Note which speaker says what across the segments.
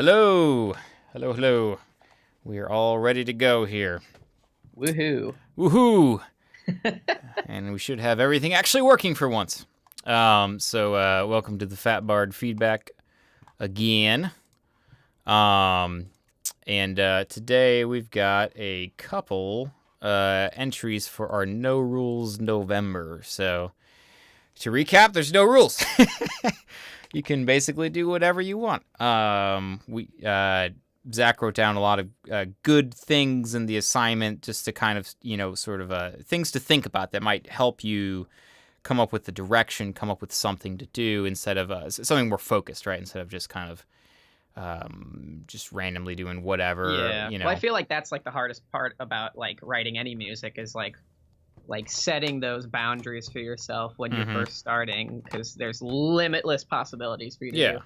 Speaker 1: Hello. Hello, hello. We are all ready to go here.
Speaker 2: Woohoo.
Speaker 1: Woohoo. And we should have everything actually working for once. So welcome to the Fat Bard feedback again. And today we've got a couple entries for our No Rules November. So to recap, there's no rules. You can basically do whatever you want. Zach wrote down a lot of good things in the assignment just to kind of, things to think about that might help you come up with the direction, come up with something to do instead of something more focused, right? Instead of just kind of just randomly doing whatever.
Speaker 2: Yeah.
Speaker 1: You know.
Speaker 2: Well, I feel like that's like the hardest part about like writing any music is like setting those boundaries for yourself when you're first starting, because there's limitless possibilities for you to do.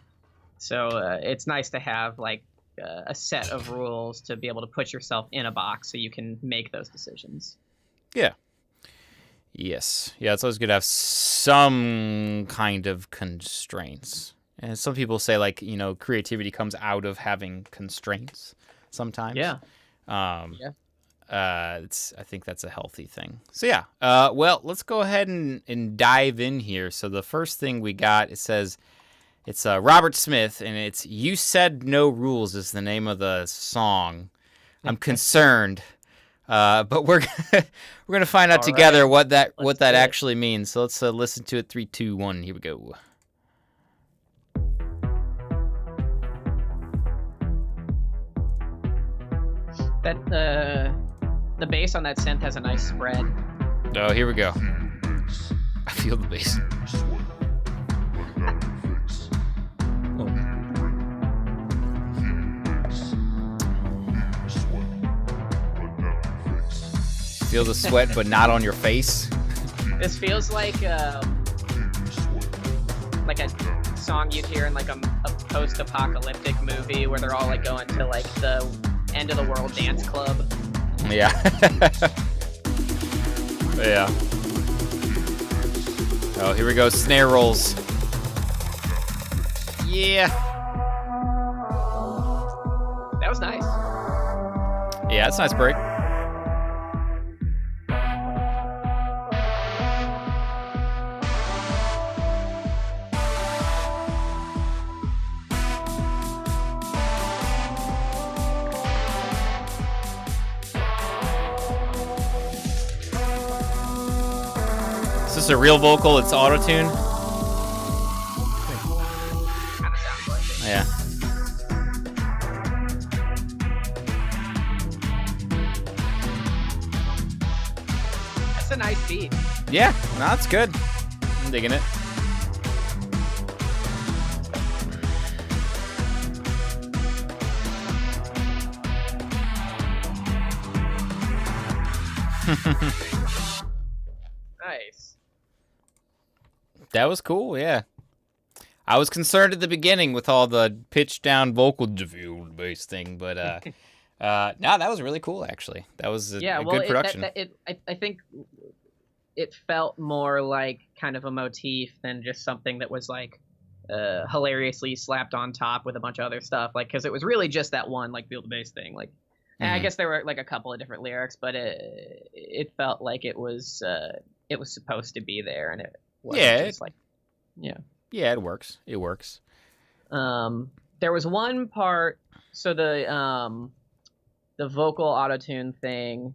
Speaker 2: So it's nice to have like a set of rules to be able to put yourself in a box so you can make those decisions.
Speaker 1: Yeah. Yes. Yeah, it's always good to have some kind of constraints. And some people say, like, creativity comes out of having constraints sometimes.
Speaker 2: Yeah.
Speaker 1: I think that's a healthy thing. So, yeah. Well, let's go ahead and dive in here. So the first thing we got, it says, it's Robert Smith, and it's "You Said No Rules" is the name of the song. I'm concerned, but we're gonna find out together what that actually means. So let's listen to it. 3, 2, 1. Here we go.
Speaker 2: That the bass on that synth has a nice spread.
Speaker 1: Oh, here we go. I feel the bass. Feel the sweat, but not on your face.
Speaker 2: This feels like a song you'd hear in like a post-apocalyptic movie where they're all like going to like the end of the world dance club.
Speaker 1: Yeah. Yeah. Oh, here we go. Snare rolls. Yeah.
Speaker 2: That was nice.
Speaker 1: Yeah, that's a nice break. Is this a real vocal? It's auto-tune?
Speaker 2: Kind of sounds like it.
Speaker 1: Yeah.
Speaker 2: That's a nice beat.
Speaker 1: Yeah, no, that's good. I'm digging it.
Speaker 2: Nice.
Speaker 1: That was cool, yeah. I was concerned at the beginning with all the pitch down vocal diffused bass thing, but no, that was really cool actually. That was a good production.
Speaker 2: I think it felt more like kind of a motif than just something that was like hilariously slapped on top with a bunch of other stuff. Like, because it was really just that one like feel the bass thing. Like, and I guess there were like a couple of different lyrics, but it felt like it was supposed to be there, and it wasn't just like
Speaker 1: Yeah, it works. It works.
Speaker 2: There was one part, so the vocal auto-tune thing,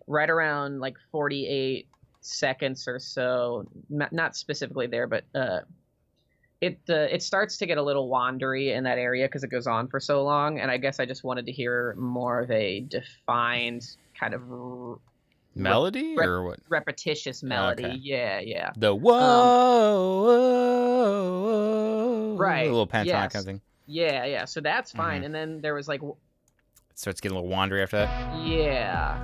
Speaker 2: right around like 48 seconds or so, not specifically there, but it starts to get a little wandery in that area because it goes on for so long, and I guess I just wanted to hear more of a defined kind of
Speaker 1: melody or what?
Speaker 2: Repetitious melody. Okay. Yeah.
Speaker 1: The whoa,
Speaker 2: right?
Speaker 1: A little pentatonic kind of thing.
Speaker 2: Yeah. So that's fine. And then there was like,
Speaker 1: it starts getting a little wandery after that.
Speaker 2: Yeah.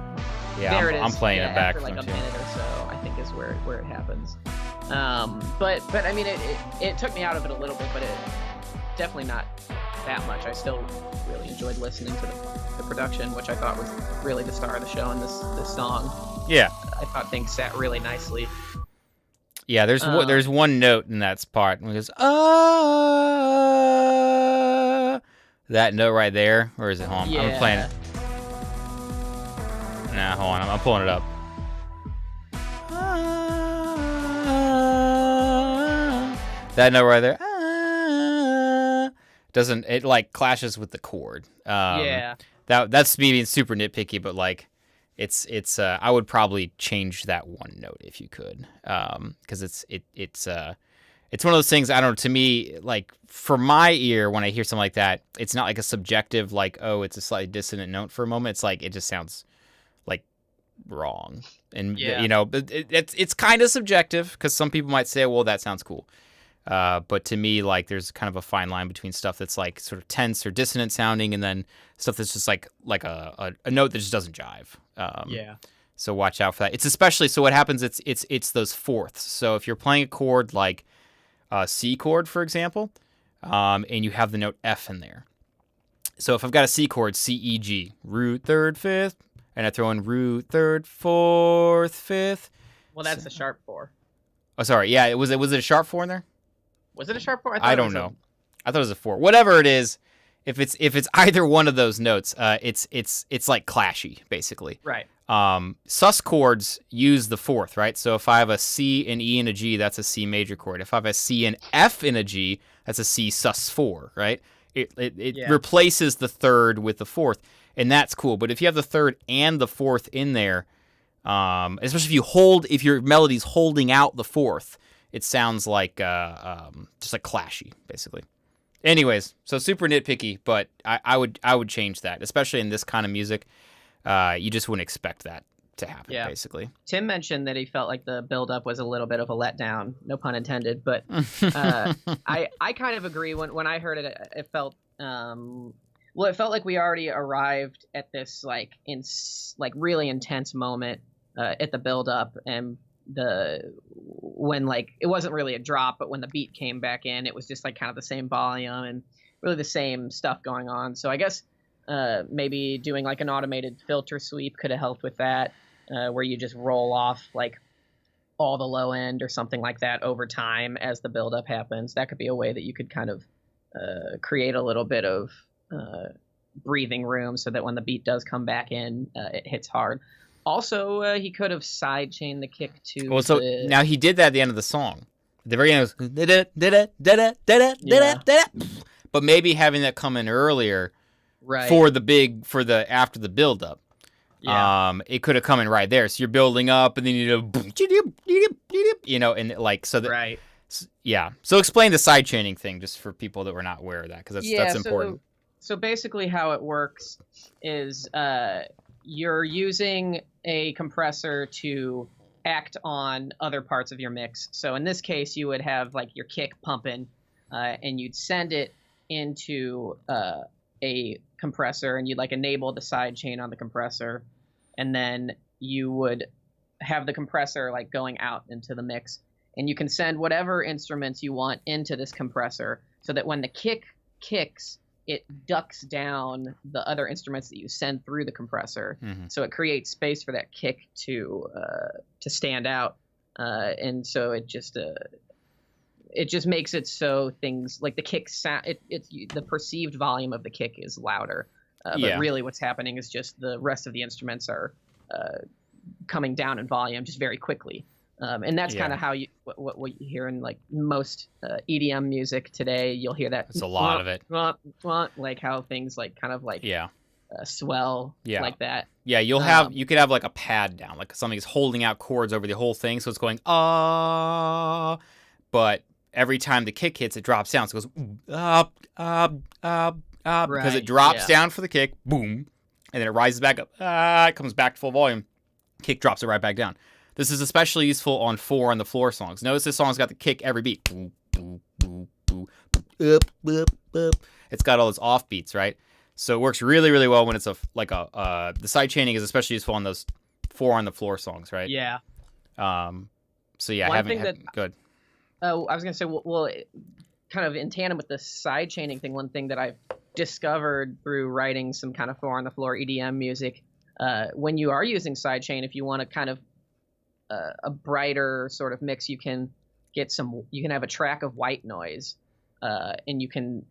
Speaker 1: There it is. I'm playing it back
Speaker 2: after like a minute or so, I think is where it happens. But I mean, it took me out of it a little bit, but it definitely not that much. I still really enjoyed listening to the production, which I thought was really the star of the show in this song.
Speaker 1: Yeah.
Speaker 2: I thought things sat really nicely.
Speaker 1: Yeah, there's one note in that part when it goes, That note right there, or is it home?
Speaker 2: Yeah.
Speaker 1: I'm playing it. Nah, hold on. I'm pulling it up. That note right there. Doesn't it like clashes with the chord?
Speaker 2: Yeah.
Speaker 1: That's me being super nitpicky, but like, it's I would probably change that one note if you could, because it's one of those things. I don't know. To me, like for my ear, when I hear something like that, it's not like a subjective like, oh, it's a slightly dissonant note for a moment. It's like it just sounds like wrong, and
Speaker 2: Yeah.
Speaker 1: you know, it's kind of subjective because some people might say, well, that sounds cool. But to me, like, there's kind of a fine line between stuff that's like sort of tense or dissonant sounding, and then stuff that's just like a note that just doesn't jive.
Speaker 2: Yeah.
Speaker 1: So watch out for that. It's especially so what happens. It's those fourths. So if you're playing a chord like a C chord, for example, and you have the note F in there. So if I've got a C chord, C E G, root third fifth, and I throw in root third fourth fifth.
Speaker 2: Well, that's a sharp 4.
Speaker 1: Oh, sorry. Yeah, was it a sharp 4 in there?
Speaker 2: Was it a sharp 4?
Speaker 1: I don't know. I thought it was a 4. Whatever it is, if it's either one of those notes, it's like clashy, basically.
Speaker 2: Right.
Speaker 1: Sus chords use the fourth, right? So if I have a C, an E, and a G, that's a C major chord. If I have a C, an F, and a G, that's a C sus 4, right? It replaces the third with the fourth, and that's cool. But if you have the third and the fourth in there, especially if your melody's holding out the fourth, it sounds like just like clashy, basically. Anyways, so super nitpicky, but I would change that, especially in this kind of music. You just wouldn't expect that to happen, basically.
Speaker 2: Tim mentioned that he felt like the build-up was a little bit of a letdown, no pun intended, but I kind of agree. When I heard it, it felt it felt like we already arrived at this like really intense moment at the build-up, and when like it wasn't really a drop, but when the beat came back in, it was just like kind of the same volume and really the same stuff going on. So I guess maybe doing like an automated filter sweep could have helped with that, where you just roll off like all the low end or something like that over time as the buildup happens. That could be a way that you could kind of create a little bit of breathing room so that when the beat does come back in, it hits hard. Also, he could have sidechained the kick to.
Speaker 1: Well, so now he did that at the end of the song. At the very end, it was but maybe having that come in earlier,
Speaker 2: right,
Speaker 1: for the after the build up.
Speaker 2: Yeah.
Speaker 1: It could have come in right there. So you're building up, and then you know, and like so that.
Speaker 2: Right.
Speaker 1: Yeah. So explain the sidechaining thing just for people that were not aware of that, because that's important.
Speaker 2: So basically, how it works is you're using a compressor to act on other parts of your mix. So in this case, you would have like your kick pumping, and you'd send it into a compressor, and you'd like enable the side chain on the compressor, and then you would have the compressor like going out into the mix, and you can send whatever instruments you want into this compressor so that when the kick kicks, it ducks down the other instruments that you send through the compressor.
Speaker 1: Mm-hmm.
Speaker 2: So it creates space for that kick to stand out, and so it just makes it so things like the kick sound. It's the perceived volume of the kick is louder, but really what's happening is just the rest of the instruments are coming down in volume just very quickly. And that's kind of how what you hear in like most EDM music today. You'll hear that.
Speaker 1: It's a lot of it.
Speaker 2: Like how things like kind of like swell like that.
Speaker 1: Yeah, you could have like a pad down, like something's holding out chords over the whole thing, so it's going but every time the kick hits, it drops down, so it goes because it drops down for the kick, boom, and then it rises back up, it comes back to full volume, kick drops it right back down. This is especially useful on 4 on the floor songs. Notice this song's got the kick every beat. It's got all those off beats, right? So it works really, really well when it's the side chaining is especially useful on those 4 on the floor songs, right?
Speaker 2: Yeah.
Speaker 1: So yeah, good.
Speaker 2: Oh, I was gonna say, well, kind of in tandem with the side chaining thing, one thing that I've discovered through writing some kind of 4 on the floor EDM music, when you are using side chain, if you want to kind of a brighter sort of mix, you can have a track of white noise, and you can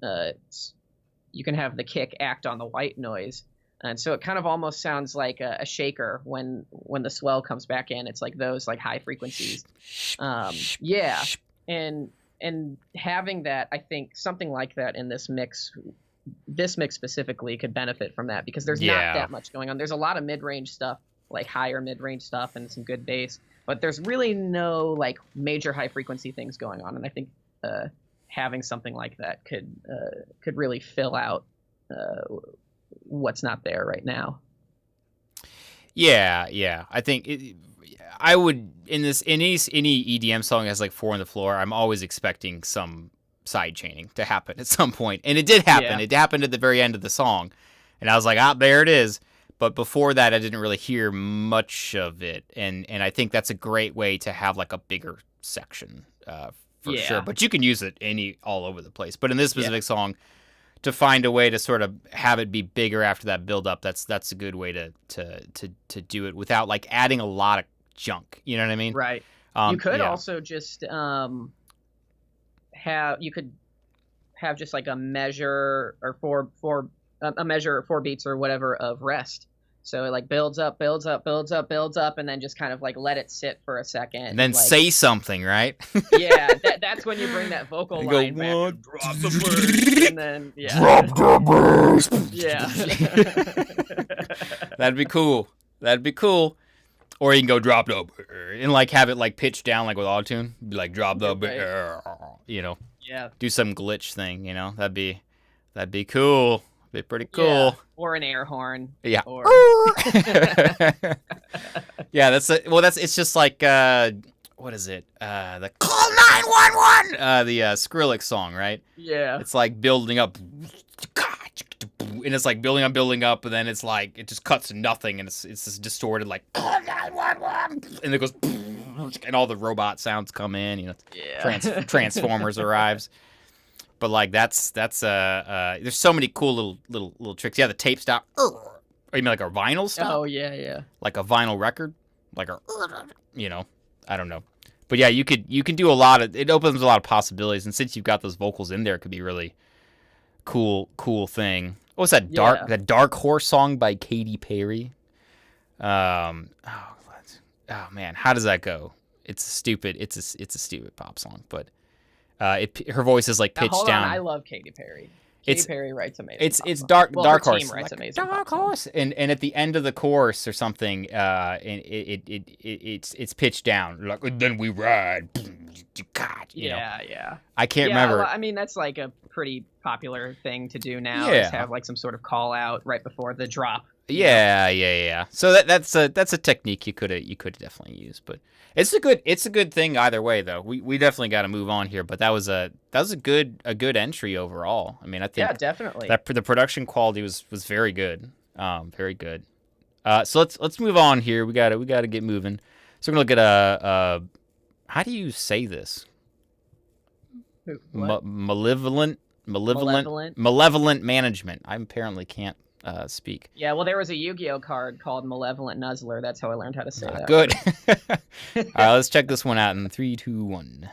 Speaker 2: you can have the kick act on the white noise. And so it kind of almost sounds like a shaker when the swell comes back in. It's like those like high frequencies. Yeah. And having that, I think something like that in this mix specifically could benefit from that, because there's not that much going on. There's a lot of mid-range stuff, like higher mid-range stuff and some good bass, but there's really no like major high frequency things going on. And I think having something like that could really fill out what's not there right now.
Speaker 1: Yeah. I think I would any EDM song has like 4 on the floor. I'm always expecting some side chaining to happen at some point, and it did happen. Yeah. It happened at the very end of the song, and I was like, there it is. But before that, I didn't really hear much of it, and I think that's a great way to have like a bigger section for sure. But you can use it all over the place. But in this specific song, to find a way to sort of have it be bigger after that build up, that's a good way to do it without like adding a lot of junk. You know what I mean?
Speaker 2: Right. You could also just have just like a measure or four beats or whatever of rest. So it like builds up, and then just kind of like let it sit for a second.
Speaker 1: And then
Speaker 2: like,
Speaker 1: say something, right?
Speaker 2: Yeah, that's when you bring that vocal line back. And drop the bass, and then
Speaker 1: drop the bass.
Speaker 2: Yeah.
Speaker 1: That'd be cool. Or you can go drop the and like have it like pitched down like with auto-tune. Be like drop the you know.
Speaker 2: Yeah.
Speaker 1: Do some glitch thing, you know. That'd be cool. Be pretty cool.
Speaker 2: Yeah. Or an air horn.
Speaker 1: Yeah.
Speaker 2: Or...
Speaker 1: Yeah, it's just like what is it? The Call 911 the Skrillex song, right?
Speaker 2: Yeah.
Speaker 1: It's like building up, and it's like building up, and then it's like it just cuts to nothing, and it's just distorted like Call 911, and it goes, and all the robot sounds come in, you know. Transformers arrives. But like that's there's so many cool little tricks. Yeah, the tape stop. Or you mean like a vinyl stop?
Speaker 2: Oh yeah.
Speaker 1: Like a vinyl record, like you know, I don't know. But yeah, you can do a lot of. It opens a lot of possibilities, and since you've got those vocals in there, it could be a really cool thing. What was that Dark Horse song by Katy Perry? Oh man, how does that go? It's a stupid pop song, but. Her voice is like pitched down.
Speaker 2: I love Katy Perry. Katy Perry writes amazing.
Speaker 1: It's Dark Horse.
Speaker 2: Team writes amazing.
Speaker 1: Dark Horse, and at the end of the chorus or something, and it's pitched down. Like then we ride.
Speaker 2: Yeah.
Speaker 1: I can't remember.
Speaker 2: Well, I mean, that's like a pretty popular thing to do now. Yeah. Is have like some sort of call out right before the drop.
Speaker 1: Yeah. So that's a technique you could definitely use, but it's a good thing either way though. We definitely got to move on here, but that was a good entry overall. I mean, I think
Speaker 2: definitely
Speaker 1: that the production quality was very good, very good. So let's move on here. We got to get moving. So we're gonna look at how do you say this? Malevolent management. I apparently can't speak.
Speaker 2: Yeah, well, there was a Yu-Gi-Oh card called Malevolent Nuzzler. That's how I learned how to say that.
Speaker 1: Good. All right, let's check this one out in 3, 2, 1. This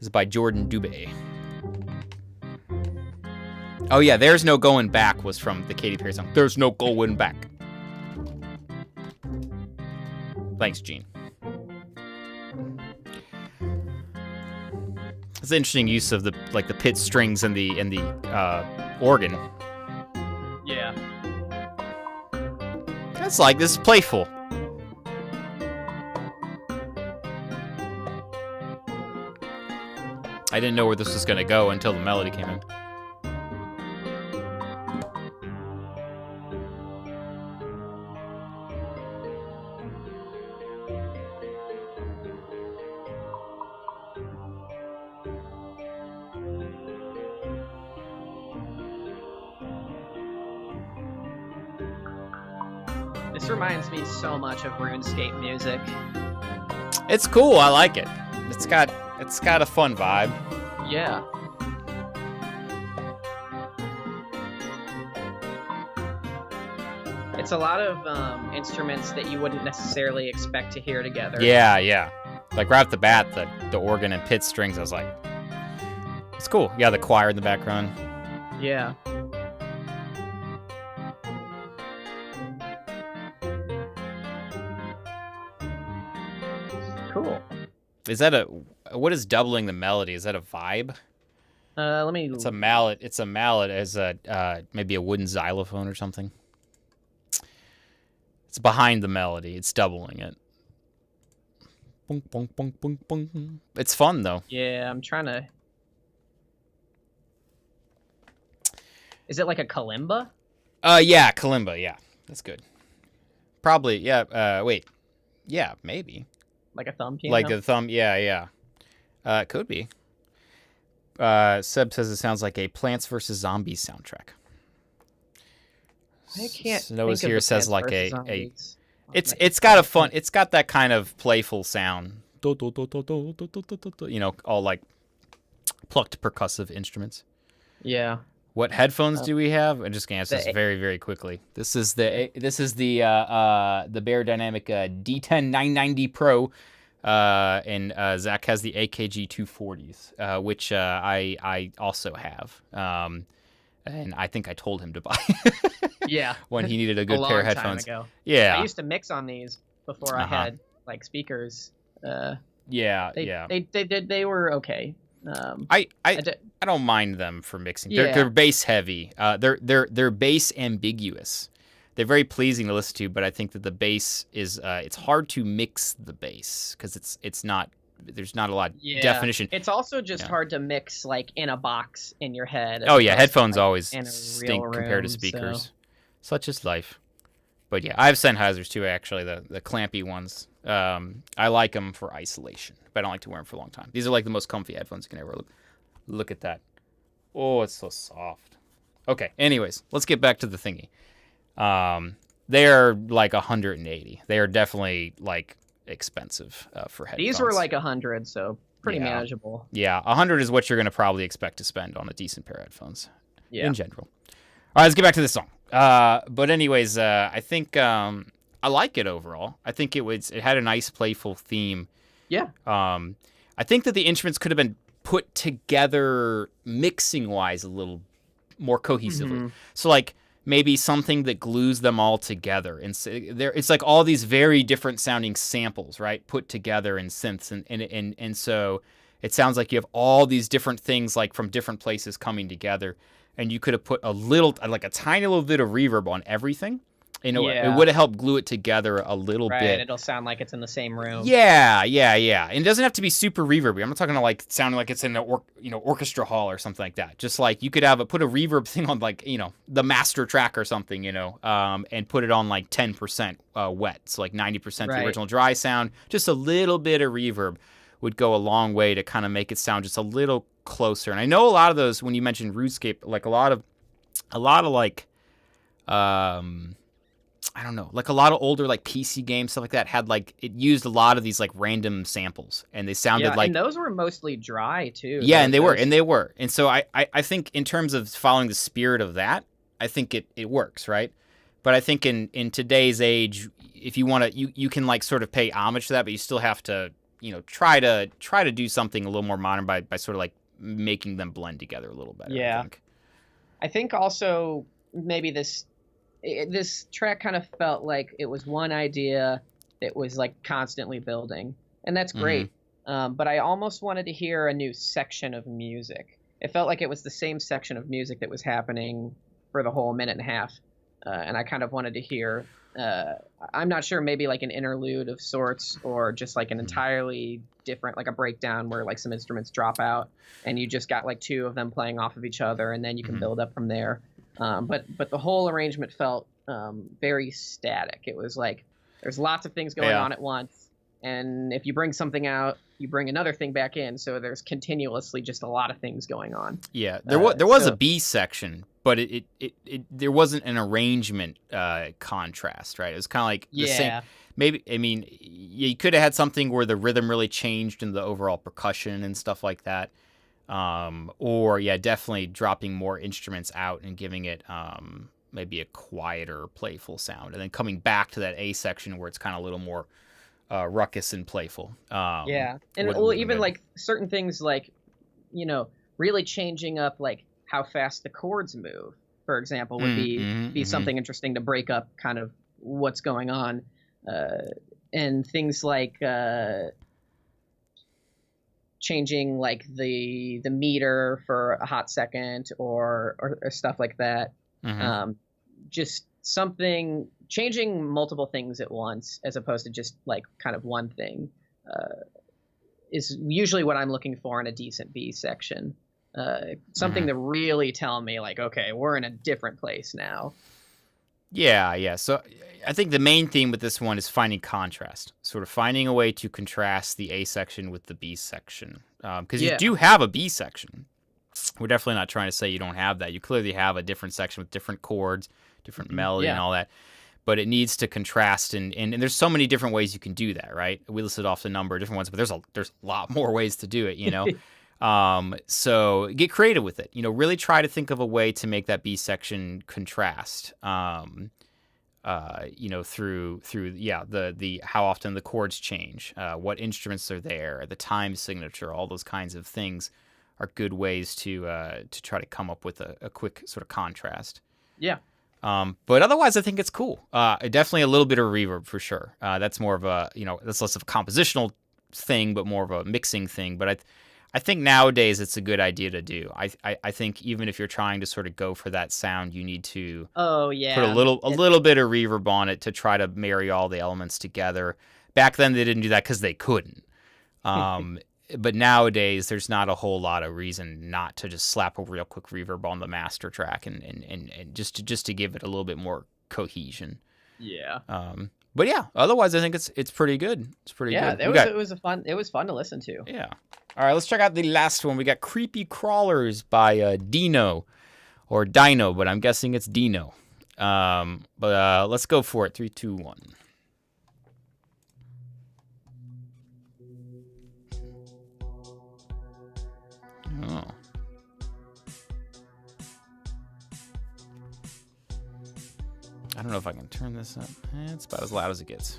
Speaker 1: is by Jordan Dubé. Oh yeah, There's No Going Back was from the Katy Perry song. There's no going back. Thanks, Gene. It's an interesting use of the pit strings and the organ.
Speaker 2: Yeah.
Speaker 1: That's like, this is playful. I didn't know where this was gonna go until the melody came in.
Speaker 2: This reminds me so much of RuneScape music.
Speaker 1: It's cool. I like it. It's got a fun vibe.
Speaker 2: Yeah. It's a lot of instruments that you wouldn't necessarily expect to hear together.
Speaker 1: Yeah. Like right off the bat, the organ and pit strings, I was like, it's cool. Yeah, the choir in the background.
Speaker 2: Yeah. Cool.
Speaker 1: Is that what is doubling the melody? Is that a vibe?
Speaker 2: Let me.
Speaker 1: It's a mallet. It's a mallet as maybe a wooden xylophone or something. It's behind the melody. It's doubling it. Boom, boom, boom, boom, boom. It's fun though.
Speaker 2: Yeah, I'm trying to. Is it like a kalimba?
Speaker 1: Yeah, kalimba. Yeah, that's good. Probably. Yeah. Wait. Yeah, maybe.
Speaker 2: Like a thumb piano.
Speaker 1: Like a thumb. Yeah, yeah. It could be. Seb says it sounds like a Plants vs. Zombies soundtrack.
Speaker 2: I can't.
Speaker 1: Snows
Speaker 2: think
Speaker 1: here
Speaker 2: of the
Speaker 1: says
Speaker 2: Plants
Speaker 1: like
Speaker 2: vs.
Speaker 1: a.
Speaker 2: Zombies.
Speaker 1: It's got a fun. It's got that kind of playful sound. You know, all like plucked percussive instruments.
Speaker 2: Yeah.
Speaker 1: What headphones do we have? I'm just gonna answer this very, very quickly. This is the Bear Dynamic D10 990 Pro, and Zach has the AKG 240s, which I also have. And I think I told him to buy.
Speaker 2: Yeah.
Speaker 1: When he needed a good
Speaker 2: long
Speaker 1: pair of
Speaker 2: time
Speaker 1: headphones.
Speaker 2: ago.
Speaker 1: Yeah.
Speaker 2: I used to mix on these before I had like speakers.
Speaker 1: Yeah.
Speaker 2: They were okay.
Speaker 1: I don't mind them for mixing.
Speaker 2: Yeah.
Speaker 1: They're bass heavy. They're bass ambiguous. They're very pleasing to listen to, but I think that the bass is it's hard to mix the bass because it's not. There's not a lot of definition.
Speaker 2: It's also just hard to mix like in a box in your head.
Speaker 1: Oh yeah, headphones
Speaker 2: like,
Speaker 1: always stink compared to speakers. Such is life. But yeah, I have Sennheisers too. Actually, the clampy ones. I like them for isolation, but I don't like to wear them for a long time. These are like the most comfy headphones you can ever look at that. Oh, it's so soft. Okay. Anyways, let's get back to the thingy. They are like 180. They are definitely like expensive for headphones.
Speaker 2: These were like 100, so pretty manageable.
Speaker 1: Yeah, 100 is what you're going to probably expect to spend on a decent pair of headphones.
Speaker 2: Yeah.
Speaker 1: In general. All right, let's get back to this song. But anyways, I think I like it overall. I think it had a nice playful theme.
Speaker 2: Yeah.
Speaker 1: I think that the instruments could have been put together mixing wise a little more cohesively. Mm-hmm. So like maybe something that glues them all together, and it's like all these very different sounding samples, right, put together in synths, and so it sounds like you have all these different things like from different places coming together, and you could have put a tiny little bit of reverb on everything. It would have helped glue it together a little bit.
Speaker 2: Right, it'll sound like it's in the same room.
Speaker 1: Yeah. And it doesn't have to be super reverby. I'm not talking like sounding like it's in an orchestra hall or something like that. Just like you could put a reverb thing on like, the master track or something, and put it on like 10% wet. So like 90% the original dry sound. Just a little bit of reverb would go a long way to kind of make it sound just a little closer. And I know a lot of those, when you mentioned RuneScape, like a lot of like, I don't know, like a lot of older like PC games, stuff like that, had like, it used a lot of these like random samples, and they sounded like,
Speaker 2: and those were mostly dry too.
Speaker 1: Yeah, and they were. And so I think in terms of following the spirit of that, I think it works, right? But I think in today's age, if you want to, you can like sort of pay homage to that, but you still have to, try to do something a little more modern by sort of like making them blend together a little better.
Speaker 2: Yeah. I think also maybe this track kind of felt like it was one idea that was like constantly building, and that's great. Mm-hmm. But I almost wanted to hear a new section of music. It felt like it was the same section of music that was happening for the whole minute and a half. And I kind of wanted to hear, I'm not sure, maybe like an interlude of sorts, or just like an entirely different, like a breakdown where like some instruments drop out and you just got like two of them playing off of each other, and then you can build up from there. But the whole arrangement felt very static. It was like there's lots of things going on at once, and if you bring something out, you bring another thing back in. So there's continuously just a lot of things going on. Yeah, there was a B section, but there wasn't an arrangement contrast, right? It was kind of like the same. Maybe, I mean, you could have had something where the rhythm really changed in the overall percussion and stuff like that. Or definitely dropping more instruments out and giving it maybe a quieter, playful sound, and then coming back to that A section where it's kind of a little more ruckus and playful. And even like certain things like, really changing up like how fast the chords move, for example, would be something interesting to break up kind of what's going on, and things like changing like the meter for a hot second or stuff like that. Just something, changing multiple things at once as opposed to just like kind of one thing is usually what I'm looking for in a decent B section. Something to really tell me like, okay, we're in a different place now.
Speaker 1: Yeah. So I think the main theme with this one is finding contrast, sort of finding a way to contrast the A section with the B section. Because you do have a B section. We're definitely not trying to say you don't have that. You clearly have a different section with different chords, different melody and all that. But it needs to contrast, and there's so many different ways you can do that, right? We listed off a number of different ones, but there's a lot more ways to do it, you know? So get creative with it. You know, really try to think of a way to make that B section contrast. You know, through the how often the chords change, what instruments are there, the time signature, all those kinds of things are good ways to try to come up with a quick sort of contrast.
Speaker 2: Yeah.
Speaker 1: But otherwise, I think it's cool. Definitely a little bit of reverb for sure. That's more of a, you know, that's less of a compositional thing, but more of a mixing thing. But I think nowadays it's a good idea to do. I think even if you're trying to sort of go for that sound, you need to put a little bit of reverb on it to try to marry all the elements together. Back then they didn't do that because they couldn't. But nowadays there's not a whole lot of reason not to just slap a real quick reverb on the master track and just to give it a little bit more cohesion.
Speaker 2: Yeah.
Speaker 1: But yeah, otherwise I think it's pretty good. It's pretty good.
Speaker 2: Yeah, it was fun to listen to.
Speaker 1: Yeah. All right, let's check out the last one. We got Creepy Crawlers by Dino, or Dino, but I'm guessing it's Dino. But let's go for it. 3, 2, 1. Oh. I don't know if I can turn this up. It's about as loud as it gets.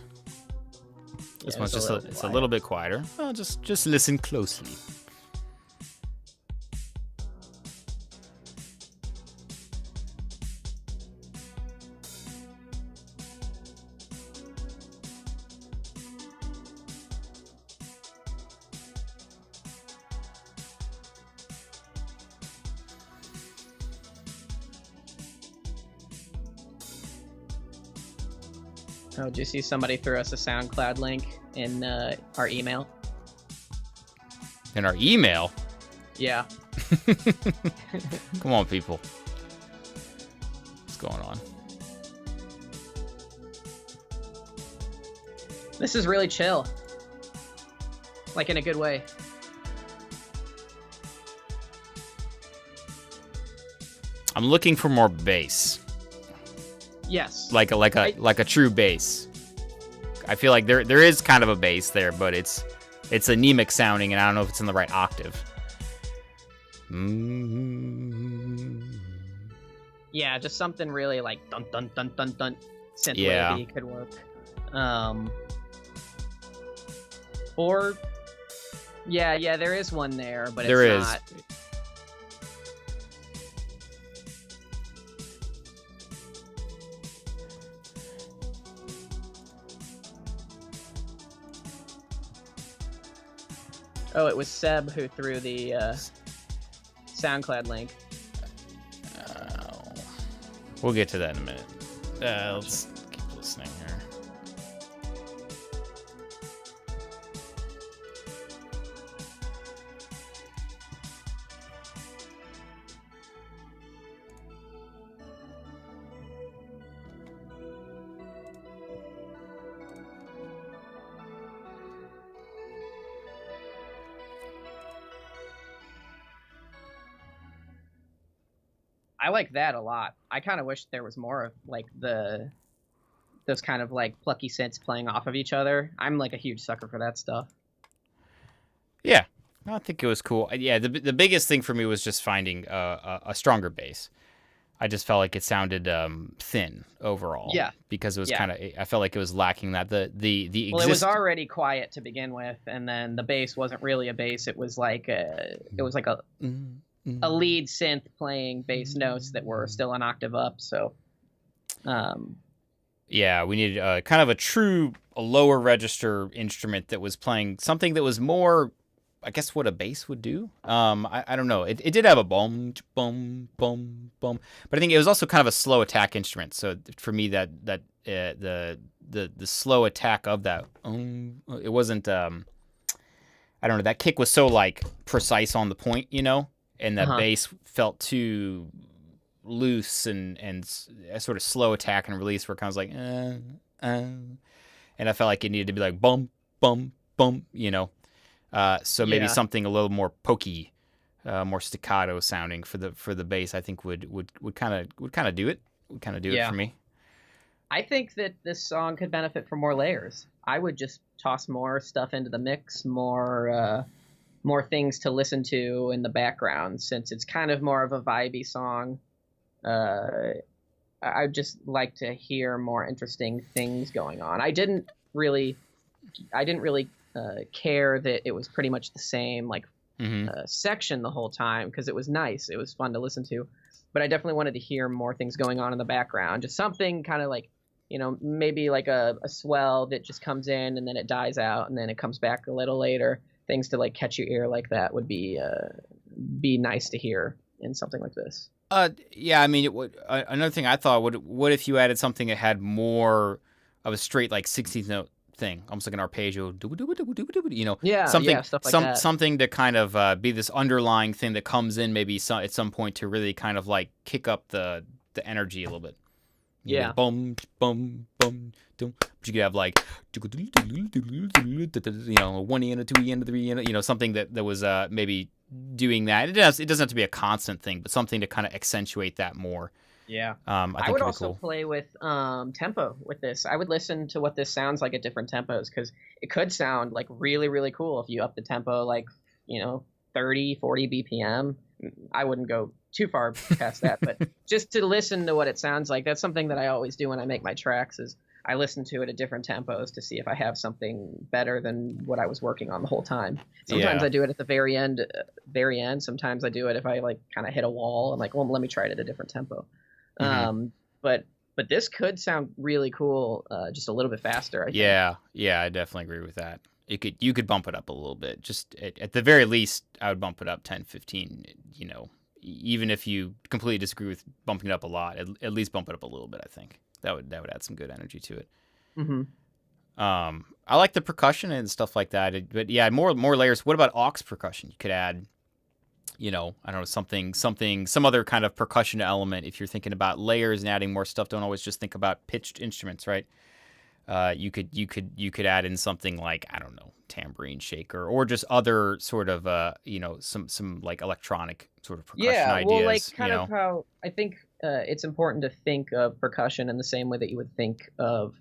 Speaker 1: This one's just it's a little bit quieter. Well, just listen closely.
Speaker 2: Oh, did you see somebody threw us a SoundCloud link in our email?
Speaker 1: In our email?
Speaker 2: Yeah.
Speaker 1: Come on, people. What's going on?
Speaker 2: This is really chill. Like in a good way.
Speaker 1: I'm looking for more bass.
Speaker 2: Yes.
Speaker 1: Like a true bass. I feel like there is kind of a bass there, but it's anemic sounding, and I don't know if it's in the right octave.
Speaker 2: Yeah, just something really like dun dun dun dun dun synth wavy could work. Or yeah, there is one there, but it's not. Oh, it was Seb who threw the SoundCloud link.
Speaker 1: We'll get to that in a minute. Let's keep listening here.
Speaker 2: I like that a lot. I kind of wish there was more of like those kind of like plucky synths playing off of each other. I'm like a huge sucker for that stuff.
Speaker 1: Yeah, I think it was cool. Yeah, the biggest thing for me was just finding a stronger bass. I just felt like it sounded thin overall. Yeah, because it was kind of. I felt like it was lacking that Well, it
Speaker 2: was already quiet to begin with, and then the bass wasn't really a bass. It was like a lead synth playing bass notes that were still an octave up. So,
Speaker 1: yeah, we needed kind of a lower register instrument that was playing something that was more I guess what a bass would do. I don't know. It did have a boom, boom, boom, boom, but I think it was also kind of a slow attack instrument. So for me, the slow attack of that, it wasn't. I don't know. That kick was so like precise on the point, and that bass felt too loose and a sort of slow attack and release where it kind of was like, and I felt like it needed to be like bum, bum, bum, so maybe something a little more pokey, more staccato sounding for the bass, I think would kind of do it. Would kind of do it for me.
Speaker 2: I think that this song could benefit from more layers. I would just toss more stuff into the mix, more things to listen to in the background, since it's kind of more of a vibey song. I'd just like to hear more interesting things going on. I didn't really care that it was pretty much the same section the whole time, because it was nice. It was fun to listen to, but I definitely wanted to hear more things going on in the background. Just something kind of like, maybe like a swell that just comes in and then it dies out and then it comes back a little later. Things to like catch your ear like that would be nice to hear in something like this.
Speaker 1: Yeah, I mean, another thing I thought, what if you added something that had more of a straight like 16th note thing, almost like an arpeggio, something,
Speaker 2: stuff like that.
Speaker 1: Something to kind of be this underlying thing that comes in maybe at some point to really kind of like kick up the energy a little bit.
Speaker 2: Yeah.
Speaker 1: Boom, boom, boom, boom. But you could have like, 1 E and a 2 E and a 3 and something that was maybe doing that. It doesn't have to be a constant thing, but something to kind of accentuate that more.
Speaker 2: Yeah.
Speaker 1: I think
Speaker 2: I would also
Speaker 1: cool.
Speaker 2: play with tempo with this. I would listen to what this sounds like at different tempos, because it could sound like really, really cool if you up the tempo like, 30, 40 BPM. I wouldn't go too far past that, but just to listen to what it sounds like. That's something that I always do when I make my tracks, is I listen to it at different tempos to see if I have something better than what I was working on the whole time. Sometimes I do it at the very end. Sometimes I do it if I like kind of hit a wall. I'm like, well, let me try it at a different tempo. Mm-hmm. But this could sound really cool, just a little bit faster, I think.
Speaker 1: Yeah, I definitely agree with that. You could bump it up a little bit. Just at the very least, I would bump it up 10, 15, even if you completely disagree with bumping it up a lot, at least bump it up a little bit, I think. That would add some good energy to it.
Speaker 2: Mm-hmm.
Speaker 1: I like the percussion and stuff like that. But yeah, more layers. What about aux percussion? You could add, I don't know, some other kind of percussion element. If you're thinking about layers and adding more stuff, don't always just think about pitched instruments, right? You could add in something like, I don't know, tambourine shaker, or just other sort of some like electronic sort of percussion ideas.
Speaker 2: Yeah, well, like kind of how I think it's important to think of percussion in the same way that you would think of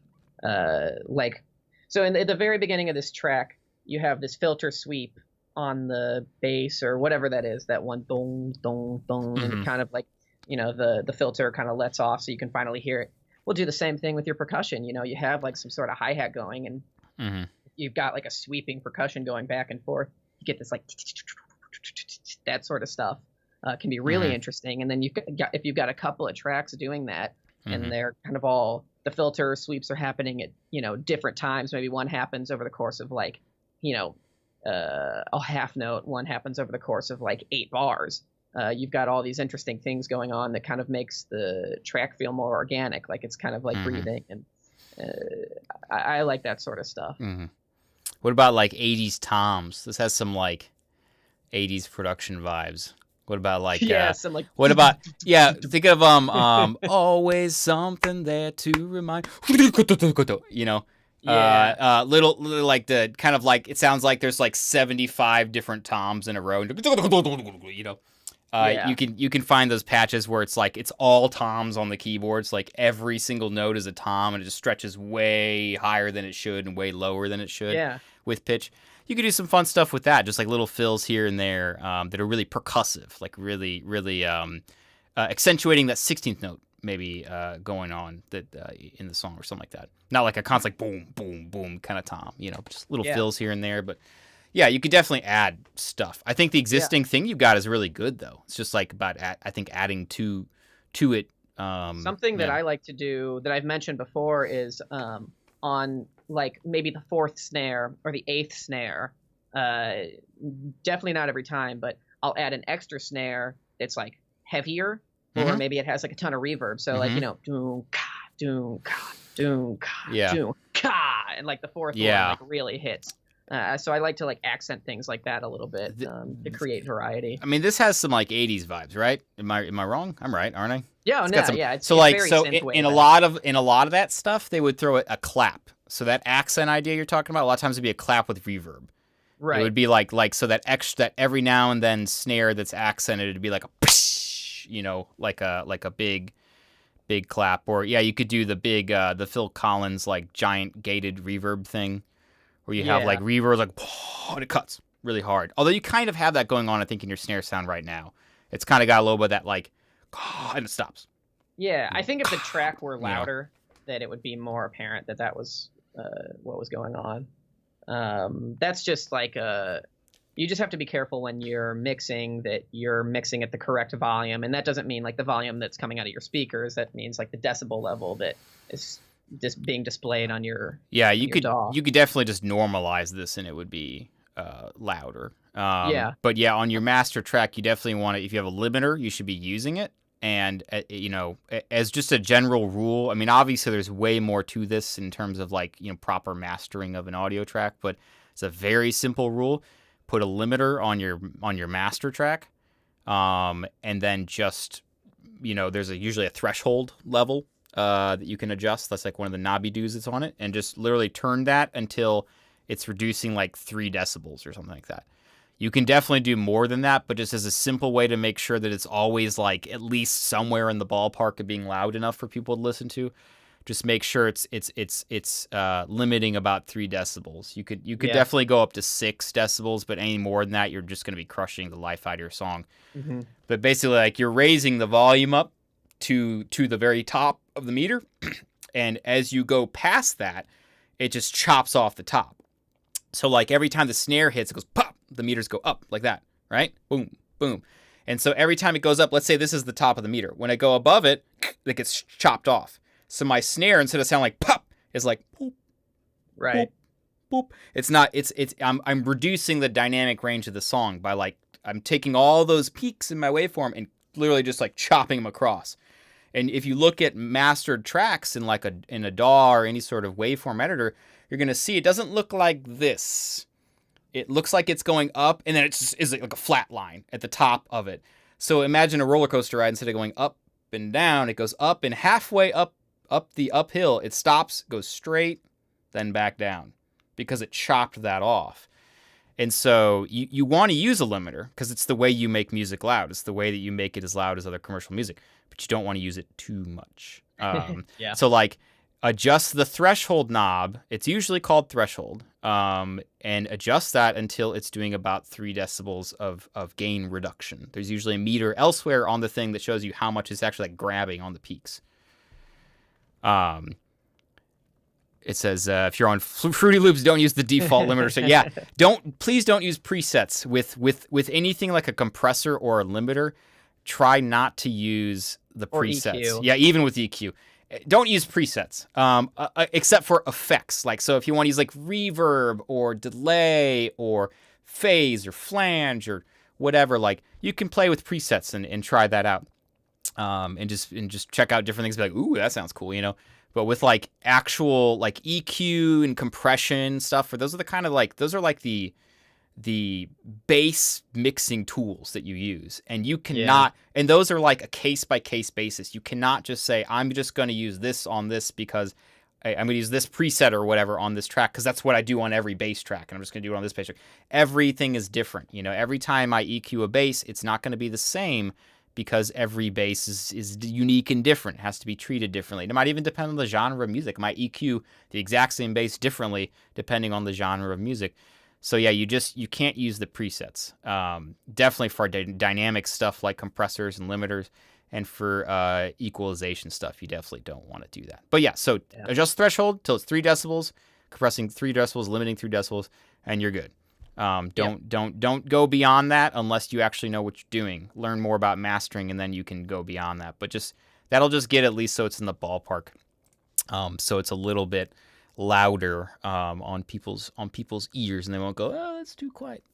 Speaker 2: so in the very beginning of this track, you have this filter sweep on the bass or whatever that is, that one dong dong dong, and it kind of like the filter kind of lets off so you can finally hear it. We'll do the same thing with your percussion. You have like some sort of hi-hat going, and you've got like a sweeping percussion going back and forth. You get this like that sort of stuff. Can be really interesting. And then if you've got a couple of tracks doing that, and they're kind of all, the filter sweeps are happening at different times. Maybe one happens over the course of like a half note. One happens over the course of like 8 bars. You've got all these interesting things going on that kind of makes the track feel more organic, like it's kind of like breathing, and I like that sort of stuff.
Speaker 1: What about like 80s toms? This has some like 80s production vibes. What about like what about think of always something there to remind little like the kind of like, it sounds like there's like 75 different toms in a row, you can find those patches where it's like it's all toms on the keyboards, like every single note is a tom and it just stretches way higher than it should and way lower than it should with pitch. You could do some fun stuff with that, just like little fills here and there that are really percussive, like really, really accentuating that 16th note maybe going on that in the song or something like that. Not like a constant like boom, boom, boom kind of tom, just little fills here and there. But yeah, you could definitely add stuff. I think the existing thing you've got is really good, though. It's just like about, I think, adding to it.
Speaker 2: Something that I like to do that I've mentioned before is on like maybe the 4th snare or the 8th snare, Definitely not every time, but I'll add an extra snare that's like heavier, or maybe it has like a ton of reverb. So like, doom ka doom ka doom ka doom ka, and like the fourth one like really hits. So I like to like accent things like that a little bit to create variety.
Speaker 1: I mean, this has some like 80s vibes, right? Am I wrong? I'm right, aren't I?
Speaker 2: Yeah,
Speaker 1: It's in a lot of that stuff, they would throw a clap. So that accent idea you're talking about, a lot of times it'd be a clap with reverb. Right. It would be like so that extra, that every now and then snare that's accented, it'd be like a psh, like a big clap. Or you could do the big the Phil Collins like giant gated reverb thing, where you have like reverb like and it cuts really hard. Although you kind of have that going on, I think, in your snare sound right now. It's kind of got a little bit of that like and it stops.
Speaker 2: Yeah, I think if the track were louder, that it would be more apparent that was what was going on. That's just like you just have to be careful when you're mixing that you're mixing at the correct volume, and that doesn't mean like the volume that's coming out of your speakers. That means like the decibel level that is just being displayed on your
Speaker 1: you could definitely just normalize this and it would be louder. But on your master track, you definitely want to, if you have a limiter, you should be using it. And, as just a general rule, I mean, obviously there's way more to this in terms of like, proper mastering of an audio track, but it's a very simple rule. Put a limiter on your master track. And then just, there's usually a threshold level that you can adjust. That's like one of the knobby doos that's on it. And just literally turn that until it's reducing like 3 decibels or something like that. You can definitely do more than that, but just as a simple way to make sure that it's always like at least somewhere in the ballpark of being loud enough for people to listen to, just make sure it's limiting about 3 decibels. You could definitely go up to 6 decibels, but any more than that, you're just going to be crushing the life out of your song. Mm-hmm. But basically, like, you're raising the volume up to the very top of the meter, and as you go past that, it just chops off the top. So like every time the snare hits, it goes pop. The meters go up like that, right? Boom, boom. And so every time it goes up, let's say this is the top of the meter. When I go above it, it gets chopped off. So my snare, instead of sounding like pop, is like boop,
Speaker 2: right?
Speaker 1: Boop, boop. It's not. I'm reducing the dynamic range of the song by like I'm taking all those peaks in my waveform and literally just like chopping them across. And if you look at mastered tracks in like in a DAW or any sort of waveform editor, you're gonna see it doesn't look like this. It looks like it's going up, and then it just is like a flat line at the top of it. So imagine a roller coaster ride. Instead of going up and down, it goes up, and halfway up the uphill, it stops, goes straight, then back down, because it chopped that off. And so you want to use a limiter, because it's the way you make music loud. It's the way that you make it as loud as other commercial music, but you don't want to use it too much. So like, adjust the threshold knob. It's usually called threshold. And adjust that until it's doing about 3 decibels of gain reduction. There's usually a meter elsewhere on the thing that shows you how much it's actually like grabbing on the peaks. It says if you're on Fruity Loops, don't use the default limiter. So please don't use presets with anything like a compressor or a limiter. Try not to use the presets.
Speaker 2: EQ.
Speaker 1: Yeah, even with EQ. Don't use presets, except for effects. Like, so if you want to use like reverb or delay or phase or flange or whatever, like you can play with presets and try that out. And just check out different things. Be like, ooh, that sounds cool, But with like actual like EQ and compression stuff, those are like the bass mixing tools that you use, and you cannot, and those are like a case by case basis. You cannot just say, I'm just going to use this on this because I'm going to use this preset or whatever on this track, because that's what I do on every bass track, and I'm just going to do it on this bass track. Everything is different. Every time I EQ a bass, it's not going to be the same, because every bass is unique and different. It has to be treated differently. It might even depend on the genre of music. It might EQ the exact same bass differently depending on the genre of music. So yeah, you can't use the presets. Definitely for dynamic stuff like compressors and limiters, and for equalization stuff, you definitely don't want to do that. But adjust threshold till it's 3 decibels, compressing 3 decibels, limiting 3 decibels, and you're good. Don't go beyond that unless you actually know what you're doing. Learn more about mastering, and then you can go beyond that. But that'll just get at least so it's in the ballpark. So it's a little bit louder on people's ears, and they won't go, oh, that's too quiet.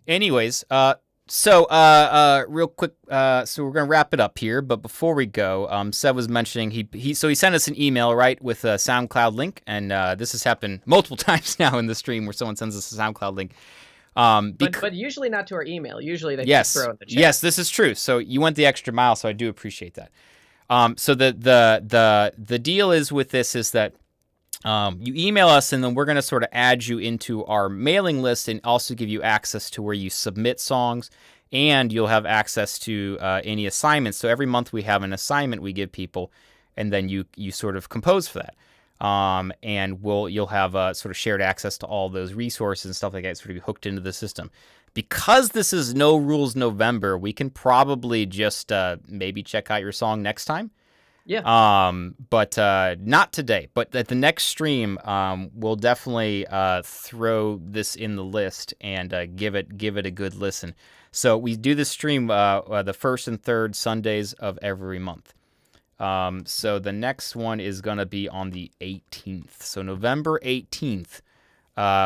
Speaker 1: Anyways, real quick, so we're gonna wrap it up here. But before we go, Seb was mentioning he sent us an email, right, with a SoundCloud link, and this has happened multiple times now in the stream where someone sends us a SoundCloud link.
Speaker 2: But usually not to our email. Usually they just throw in the chat.
Speaker 1: Yes, this is true. So you went the extra mile, so I do appreciate that. So the deal is with this is that you email us, and then we're going to sort of add you into our mailing list and also give you access to where you submit songs, and you'll have access to any assignments. So every month we have an assignment we give people, and then you sort of compose for that. And you'll have sort of shared access to all those resources and stuff like that, sort of be hooked into the system. Because this is No Rules November, we can probably just maybe check out your song next time.
Speaker 2: Yeah.
Speaker 1: But not today. But at the next stream, we'll definitely throw this in the list and give it a good listen. So we do this stream the first and third Sundays of every month. So the next one is going to be on the 18th. So November 18th,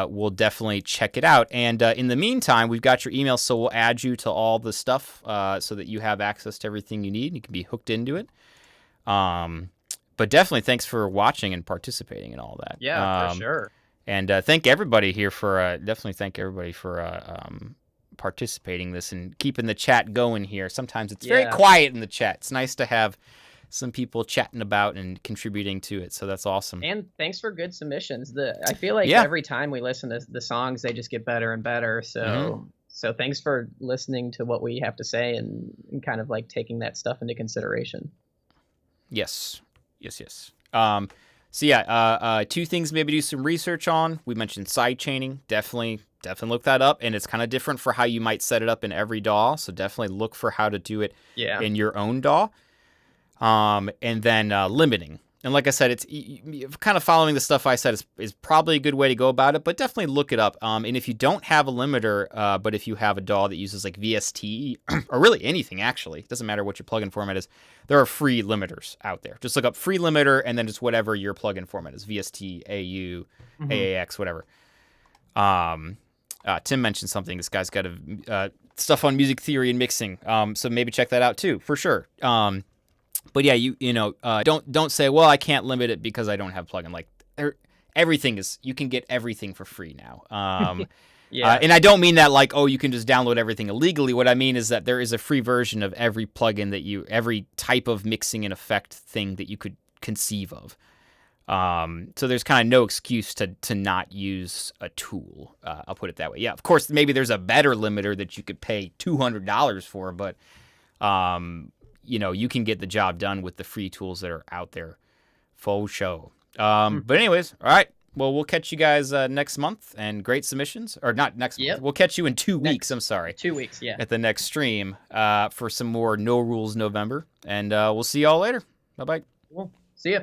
Speaker 1: we'll definitely check it out. And in the meantime, we've got your email, so we'll add you to all the stuff so that you have access to everything you need. You can be hooked into it. But definitely thanks for watching and participating and all that.
Speaker 2: Yeah, for sure.
Speaker 1: And thank everybody here for participating in this and keeping the chat going here. Sometimes it's very quiet in the chat. It's nice to have some people chatting about and contributing to it. So that's awesome.
Speaker 2: And thanks for good submissions. I feel like every time we listen to the songs, they just get better and better. So so thanks for listening to what we have to say and kind of like taking that stuff into consideration.
Speaker 1: Yes. So yeah, two things maybe do some research on. We mentioned side chaining. Definitely look that up. And it's kind of different for how you might set it up in every DAW. So definitely look for how to do it in your own DAW. And then limiting. And like I said, it's kind of following the stuff I said is probably a good way to go about it, but definitely look it up. And if you don't have a limiter, but if you have a DAW that uses like VST, or really anything actually, it doesn't matter what your plugin format is, there are free limiters out there. Just look up free limiter and then just whatever your plugin format is, VST, AU, AAX, whatever. Tim mentioned something. This guy's got stuff on music theory and mixing, so maybe check that out too, for sure. But yeah, don't say, well, I can't limit it because I don't have plugin. Like everything you can get everything for free now. And I don't mean that like, oh, you can just download everything illegally. What I mean is that there is a free version of every plugin every type of mixing and effect thing that you could conceive of. So there's kind of no excuse to not use a tool. I'll put it that way. Yeah, of course, maybe there's a better limiter that you could pay $200 for, but you can get the job done with the free tools that are out there. Faux show. But anyways, all right. Well, we'll catch you guys next month, and great submissions. Or not next month. We'll catch you in 2 weeks. I'm sorry.
Speaker 2: 2 weeks, yeah.
Speaker 1: At the next stream for some more No Rules November. And we'll see y'all later. Bye-bye.
Speaker 2: Cool. See ya.